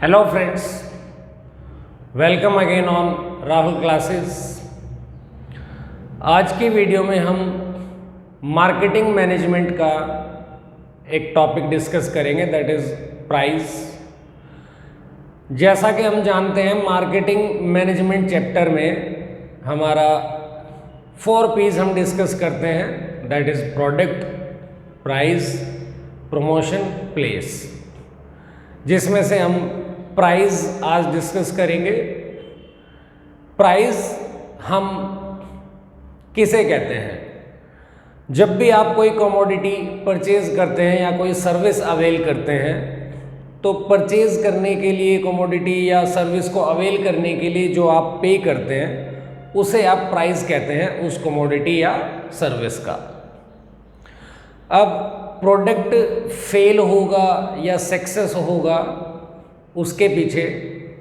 Hello friends, welcome again on Rahul classes. आज की video में हम मार्केटिंग मैनेजमेंट का एक टॉपिक डिस्कस करेंगे, दैट इज़ प्राइस। जैसा कि हम जानते हैं, मार्केटिंग मैनेजमेंट चैप्टर में हमारा 4 P's हम डिस्कस करते हैं, that is product, price, promotion, place, जिसमें से हम प्राइस आज डिस्कस करेंगे। प्राइस हम किसे कहते हैं? जब भी आप कोई कमोडिटी परचेज करते हैं या कोई सर्विस अवेल करते हैं, तो परचेज करने के लिए कमोडिटी या सर्विस को अवेल करने के लिए जो आप पे करते हैं, उसे आप प्राइस कहते हैं, उस कमोडिटी या सर्विस का। अब प्रोडक्ट फेल होगा या सक्सेस होगा, उसके पीछे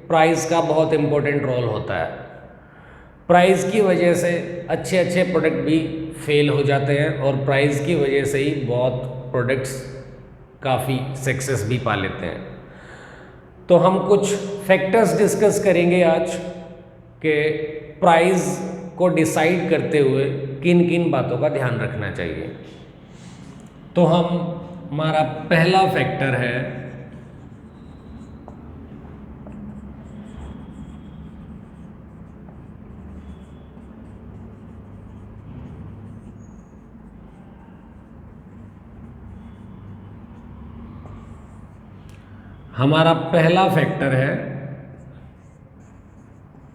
प्राइस का बहुत इम्पोर्टेंट रोल होता है। प्राइस की वजह से अच्छे अच्छे प्रोडक्ट भी फेल हो जाते हैं और प्राइस की वजह से ही बहुत प्रोडक्ट्स काफ़ी सक्सेस भी पा लेते हैं। तो हम कुछ फैक्टर्स डिस्कस करेंगे आज कि प्राइस को डिसाइड करते हुए किन किन बातों का ध्यान रखना चाहिए। तो हमारा पहला फैक्टर है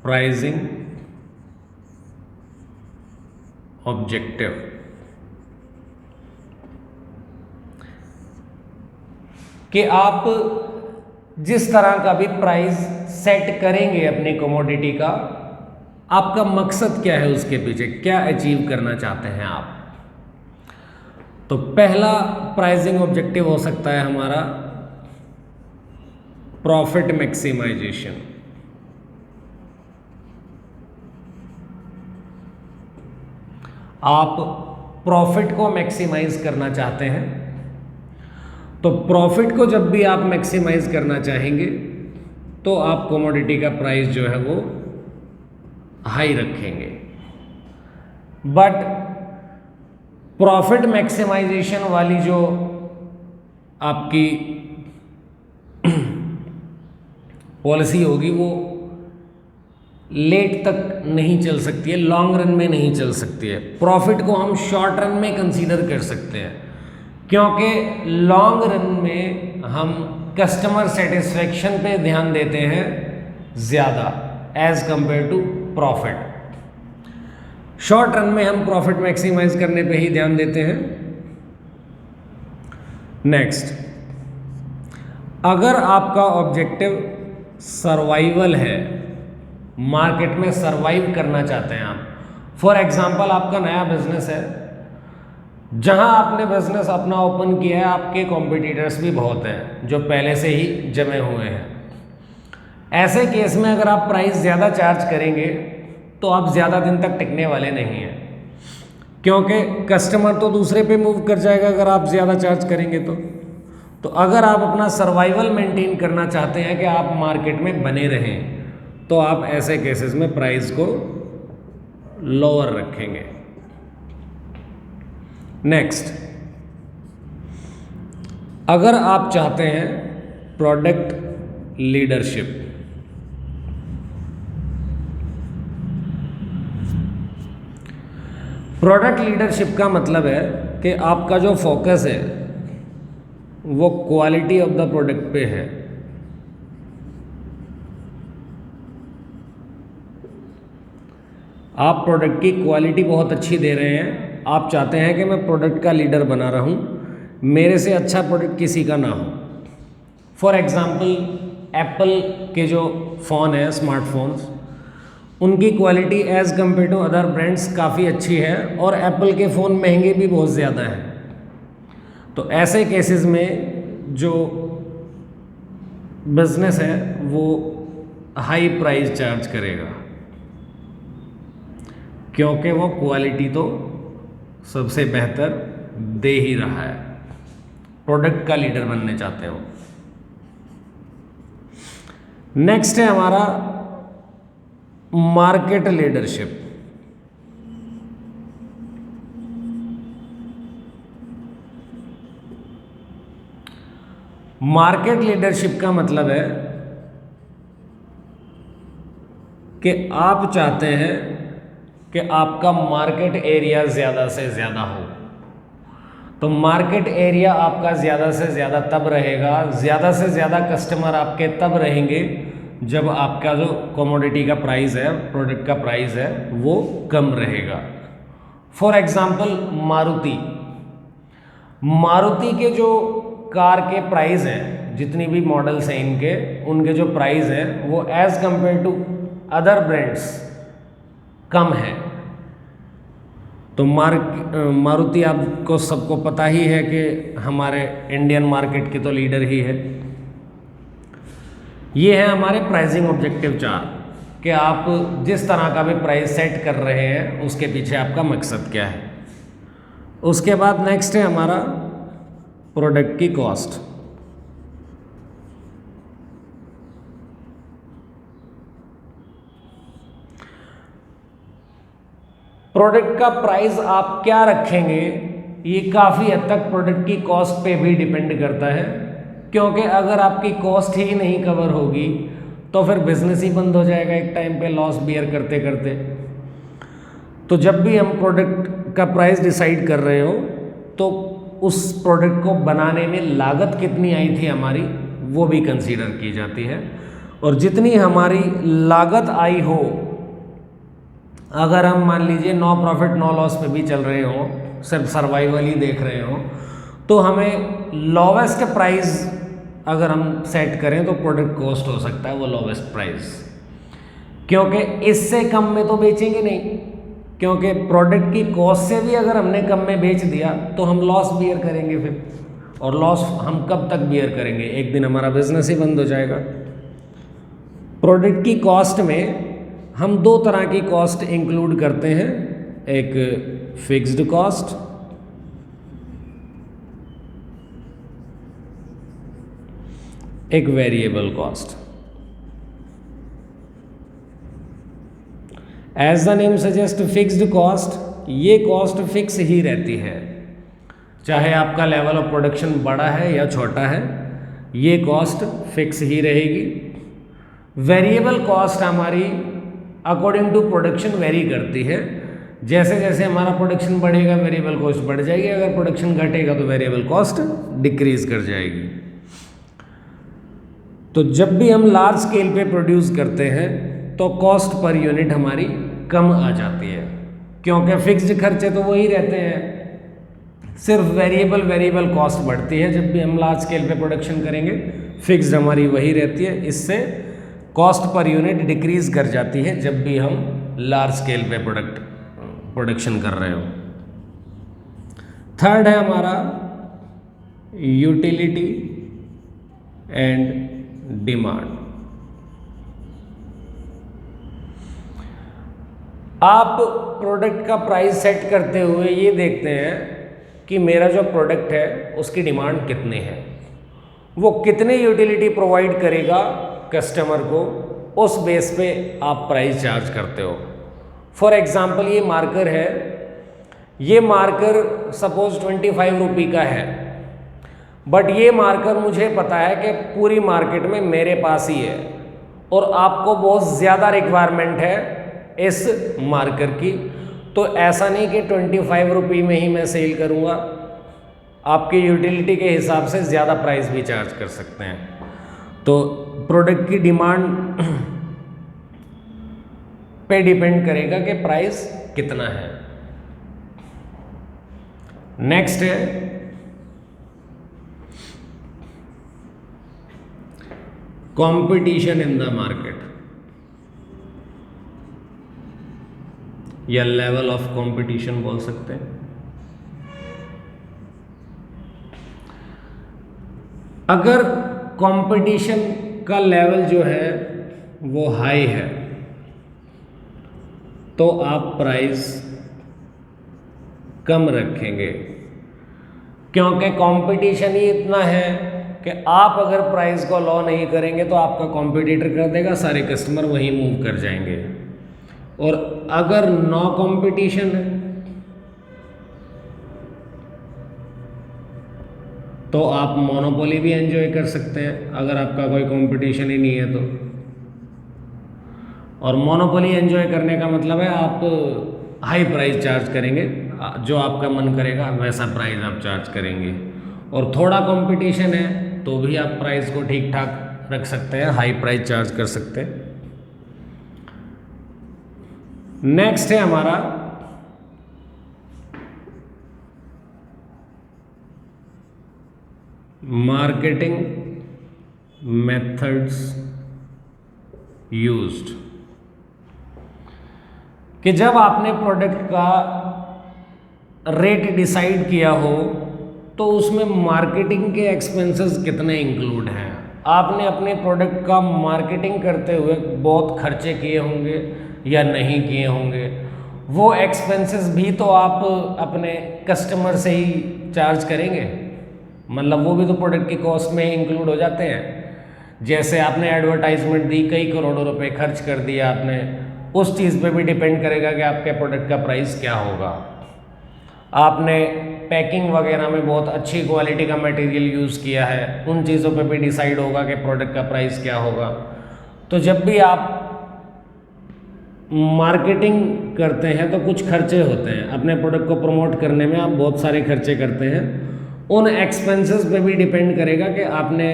प्राइसिंग ऑब्जेक्टिव। कि आप जिस तरह का भी प्राइस सेट करेंगे अपनी कमोडिटी का, आपका मकसद क्या है, उसके पीछे क्या अचीव करना चाहते हैं आप। तो पहला प्राइसिंग ऑब्जेक्टिव हो सकता है हमारा प्रॉफिट मैक्सिमाइजेशन। आप प्रॉफिट को मैक्सिमाइज करना चाहते हैं, तो प्रॉफिट को जब भी आप मैक्सिमाइज करना चाहेंगे तो आप कमोडिटी का प्राइस जो है वो हाई रखेंगे। बट प्रॉफिट मैक्सिमाइजेशन वाली जो आपकी पॉलिसी होगी वो लेट तक नहीं चल सकती है, लॉन्ग रन में नहीं चल सकती है। प्रॉफिट को हम शॉर्ट रन में कंसीडर कर सकते हैं, क्योंकि लॉन्ग रन में हम कस्टमर सेटिस्फेक्शन पे ध्यान देते हैं ज़्यादा as compare to profit. Short run में हम प्रॉफिट मैक्सिमाइज करने पे ही ध्यान देते हैं। नेक्स्ट, अगर आपका ऑब्जेक्टिव सर्वाइवल है, मार्केट में सर्वाइव करना चाहते हैं आप, फॉर एग्जांपल आपका नया बिजनेस है, जहां आपने बिजनेस अपना ओपन किया है, आपके कॉम्पिटिटर्स भी बहुत हैं जो पहले से ही जमे हुए हैं। ऐसे केस में अगर आप प्राइस ज़्यादा चार्ज करेंगे तो आप ज़्यादा दिन तक टिकने वाले नहीं हैं, क्योंकि कस्टमर तो दूसरे पे मूव कर जाएगा अगर आप ज़्यादा चार्ज करेंगे तो अगर आप अपना सर्वाइवल मेंटेन करना चाहते हैं कि आप मार्केट में बने रहें, तो आप ऐसे केसेस में प्राइस को लोअर रखेंगे। नेक्स्ट, अगर आप चाहते हैं प्रोडक्ट लीडरशिप, प्रोडक्ट लीडरशिप का मतलब है कि आपका जो फोकस है वो क्वालिटी ऑफ द प्रोडक्ट पे है। आप प्रोडक्ट की क्वालिटी बहुत अच्छी दे रहे हैं, आप चाहते हैं कि मैं प्रोडक्ट का लीडर बना रहा हूँ, मेरे से अच्छा प्रोडक्ट किसी का ना हो। फॉर एग्जांपल एप्पल के जो फ़ोन है, स्मार्टफोन्स, उनकी quality as compare to other brands काफ़ी अच्छी है और एप्पल के फ़ोन महंगे भी बहुत ज़्यादा हैं। तो ऐसे केसेस में जो बिज़नेस है वो हाई प्राइस चार्ज करेगा, क्योंकि वो क्वालिटी तो सबसे बेहतर दे ही रहा है, प्रोडक्ट का लीडर बनने चाहते हो। नेक्स्ट है हमारा मार्केट लीडरशिप। मार्केट लीडरशिप का मतलब है कि आप चाहते हैं कि आपका मार्केट एरिया ज़्यादा से ज़्यादा हो। तो मार्केट एरिया आपका ज़्यादा से ज़्यादा तब रहेगा, ज़्यादा से ज़्यादा कस्टमर आपके तब रहेंगे जब आपका जो कमोडिटी का प्राइस है, प्रोडक्ट का प्राइस है, वो कम रहेगा। फॉर एग्जांपल मारुति के जो कार के प्राइस हैं, जितनी भी मॉडल्स हैं इनके, उनके जो प्राइस हैं वो as compared to other brands कम है। तो मारुति आपको सबको पता ही है कि हमारे इंडियन मार्केट की तो लीडर ही है। ये है हमारे प्राइसिंग ऑब्जेक्टिव 4 कि आप जिस तरह का भी प्राइस सेट कर रहे हैं उसके पीछे आपका मकसद क्या है। उसके बाद नेक्स्ट है हमारा प्रोडक्ट की कॉस्ट। प्रोडक्ट का प्राइस आप क्या रखेंगे ये काफ़ी हद तक प्रोडक्ट की कॉस्ट पे भी डिपेंड करता है, क्योंकि अगर आपकी कॉस्ट ही नहीं कवर होगी तो फिर बिजनेस ही बंद हो जाएगा एक टाइम पे, लॉस बियर करते करते। तो जब भी हम प्रोडक्ट का प्राइस डिसाइड कर रहे हो तो उस प्रोडक्ट को बनाने में लागत कितनी आई थी हमारी वो भी कंसीडर की जाती है। और जितनी हमारी लागत आई हो, अगर हम मान लीजिए नो प्रॉफिट नो लॉस पे भी चल रहे हो, सिर्फ सर्वाइवल ही देख रहे हो, तो हमें लोवेस्ट प्राइस अगर हम सेट करें तो प्रोडक्ट कॉस्ट हो सकता है वो लोवेस्ट प्राइस, क्योंकि इससे कम में तो बेचेंगे नहीं, क्योंकि प्रोडक्ट की कॉस्ट से भी अगर हमने कम में बेच दिया तो हम लॉस बियर करेंगे फिर, और लॉस हम कब तक बियर करेंगे, एक दिन हमारा बिजनेस ही बंद हो जाएगा। प्रोडक्ट की कॉस्ट में हम 2 तरह की कॉस्ट इंक्लूड करते हैं, एक फिक्स्ड कॉस्ट, एक variable cost. As the name suggest fixed cost, ये कॉस्ट फिक्स ही रहती है, चाहे आपका लेवल ऑफ प्रोडक्शन बड़ा है या छोटा है, ये कॉस्ट फिक्स ही रहेगी। वेरिएबल कॉस्ट हमारी अकॉर्डिंग टू प्रोडक्शन वेरी करती है, जैसे जैसे हमारा प्रोडक्शन बढ़ेगा वेरिएबल कॉस्ट बढ़ जाएगी, अगर प्रोडक्शन घटेगा तो वेरिएबल कॉस्ट डिक्रीज कर जाएगी। तो जब भी हम लार्ज स्केल पे प्रोड्यूस करते हैं तो कॉस्ट पर यूनिट हमारी कम आ जाती है, क्योंकि फिक्स्ड खर्चे तो वही रहते हैं, सिर्फ वेरिएबल कॉस्ट बढ़ती है जब भी हम लार्ज स्केल पे प्रोडक्शन करेंगे, फिक्स्ड हमारी वही रहती है। इससे कॉस्ट पर यूनिट डिक्रीज कर जाती है जब भी हम लार्ज स्केल पे प्रोडक्शन कर रहे हो। थर्ड है हमारा यूटिलिटी एंड डिमांड। आप प्रोडक्ट का प्राइस सेट करते हुए ये देखते हैं कि मेरा जो प्रोडक्ट है उसकी डिमांड कितनी है, वो कितने यूटिलिटी प्रोवाइड करेगा कस्टमर को, उस बेस पे आप प्राइस चार्ज करते हो। फॉर एग्जांपल ये मार्कर है, ये मार्कर सपोज 25 रुपये का है, बट ये मार्कर मुझे पता है कि पूरी मार्केट में मेरे पास ही है और आपको बहुत ज़्यादा रिक्वायरमेंट है इस मार्कर की, तो ऐसा नहीं कि 25 रुपये में ही मैं सेल करूँगा, आपकी यूटिलिटी के हिसाब से ज़्यादा प्राइस भी चार्ज कर सकते हैं। तो प्रोडक्ट की डिमांड पे डिपेंड करेगा कि प्राइस कितना है। नेक्स्ट है कंपटीशन इन द मार्केट या लेवल ऑफ कंपटीशन बोल सकते हैं। अगर कंपटीशन का लेवल जो है वो हाई है तो आप प्राइस कम रखेंगे, क्योंकि कंपटीशन ही इतना है कि आप अगर प्राइस को लो नहीं करेंगे तो आपका कॉम्पिटिटर कर देगा, सारे कस्टमर वहीं मूव कर जाएंगे। और अगर नो कंपटीशन है तो आप मोनोपोली भी एंजॉय कर सकते हैं, अगर आपका कोई कंपटीशन ही नहीं है तो। और मोनोपोली एंजॉय करने का मतलब है आप हाई प्राइस चार्ज करेंगे, जो आपका मन करेगा वैसा प्राइस आप चार्ज करेंगे। और थोड़ा कंपटीशन है तो भी आप प्राइस को ठीक ठाक रख सकते हैं, हाई प्राइस चार्ज कर सकते हैं। नेक्स्ट है हमारा मार्केटिंग मेथड्स यूज्ड, कि जब आपने प्रोडक्ट का रेट डिसाइड किया हो तो उसमें मार्केटिंग के एक्सपेंसेस कितने इंक्लूड हैं। आपने अपने प्रोडक्ट का मार्केटिंग करते हुए बहुत खर्चे किए होंगे या नहीं किए होंगे, वो एक्सपेंसेस भी तो आप अपने कस्टमर से ही चार्ज करेंगे, मतलब वो भी तो प्रोडक्ट की कॉस्ट में इंक्लूड हो जाते हैं। जैसे आपने एडवर्टाइजमेंट दी, कई करोड़ों रुपए खर्च कर दिया आपने, उस चीज़ पे भी डिपेंड करेगा कि आपके प्रोडक्ट का प्राइस क्या होगा। आपने पैकिंग वगैरह में बहुत अच्छी क्वालिटी का मटेरियल यूज़ किया है, उन चीज़ों पे भी डिसाइड होगा कि प्रोडक्ट का प्राइस क्या होगा। तो जब भी आप मार्केटिंग करते हैं तो कुछ खर्चे होते हैं, अपने प्रोडक्ट को प्रमोट करने में आप बहुत सारे खर्चे करते हैं, उन एक्सपेंसेस पे भी डिपेंड करेगा कि आपने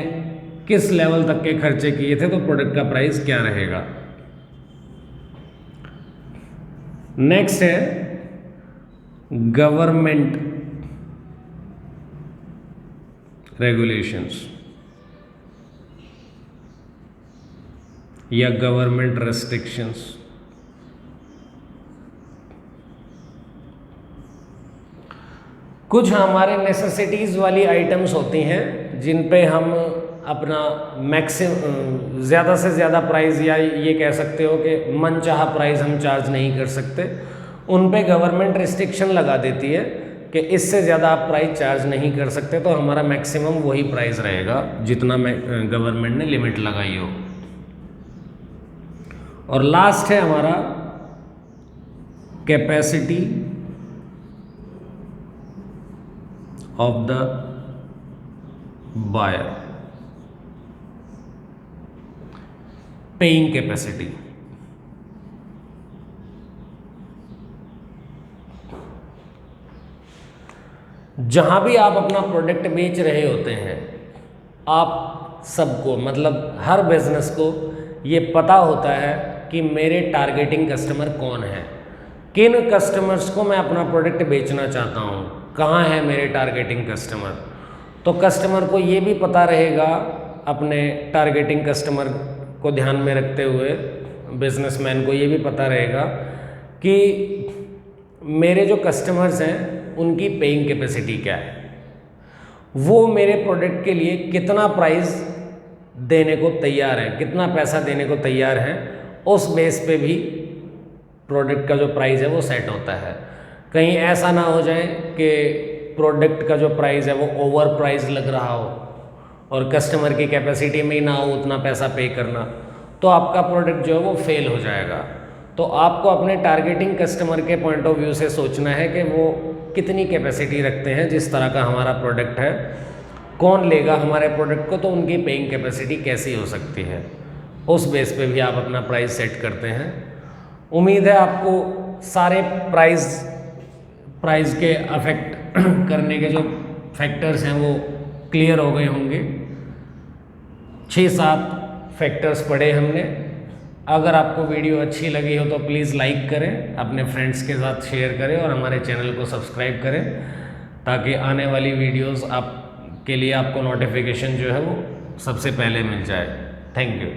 किस लेवल तक के खर्चे किए थे तो प्रोडक्ट का प्राइस क्या रहेगा। नेक्स्ट है गवर्नमेंट रेगुलेशंस या गवर्नमेंट रेस्ट्रिक्शंस। कुछ हमारे नेसेसिटीज़ वाली आइटम्स होती हैं जिन पे हम अपना ज़्यादा से ज़्यादा प्राइस, या ये कह सकते हो कि मनचाहा प्राइस हम चार्ज नहीं कर सकते, उन पे गवर्नमेंट रिस्ट्रिक्शन लगा देती है कि इससे ज़्यादा आप प्राइस चार्ज नहीं कर सकते, तो हमारा मैक्सिमम वही प्राइस रहेगा जितना गवर्नमेंट ने लिमिट लगाई हो। और लास्ट है हमारा capacity of the buyer, paying capacity. जहां भी आप अपना प्रोडक्ट बेच रहे होते हैं, आप सबको, मतलब हर बिजनेस को ये पता होता है कि मेरे टारगेटिंग कस्टमर कौन है, किन कस्टमर्स को मैं अपना प्रोडक्ट बेचना चाहता हूँ, कहाँ है मेरे टारगेटिंग कस्टमर। तो कस्टमर को ये भी पता रहेगा, अपने टारगेटिंग कस्टमर को ध्यान में रखते हुए बिजनेसमैन को ये भी पता रहेगा कि मेरे जो कस्टमर्स हैं उनकी पेइंग कैपेसिटी क्या है, वो मेरे प्रोडक्ट के लिए कितना प्राइस देने को तैयार है, कितना पैसा देने को तैयार है, उस बेस पे भी प्रोडक्ट का जो प्राइस है वो सेट होता है। कहीं ऐसा ना हो जाए कि प्रोडक्ट का जो प्राइस है वो ओवर प्राइस लग रहा हो और कस्टमर की कैपेसिटी में ही ना हो उतना पैसा पे करना, तो आपका प्रोडक्ट जो है वो फेल हो जाएगा। तो आपको अपने टारगेटिंग कस्टमर के पॉइंट ऑफ व्यू से सोचना है कि वो कितनी कैपेसिटी रखते हैं, जिस तरह का हमारा प्रोडक्ट है, कौन लेगा हमारे प्रोडक्ट को, तो उनकी पेइंग कैपेसिटी कैसी हो सकती है, उस बेस पे भी आप अपना प्राइस सेट करते हैं। उम्मीद है आपको सारे प्राइस के अफेक्ट करने के जो फैक्टर्स हैं वो क्लियर हो गए होंगे। 6-7 फैक्टर्स पढ़े हमने। अगर आपको वीडियो अच्छी लगी हो तो प्लीज़ लाइक करें, अपने फ्रेंड्स के साथ शेयर करें और हमारे चैनल को सब्सक्राइब करें, ताकि आने वाली वीडियोस के लिए आपको नोटिफिकेशन जो है वो सबसे पहले मिल जाए। Thank you.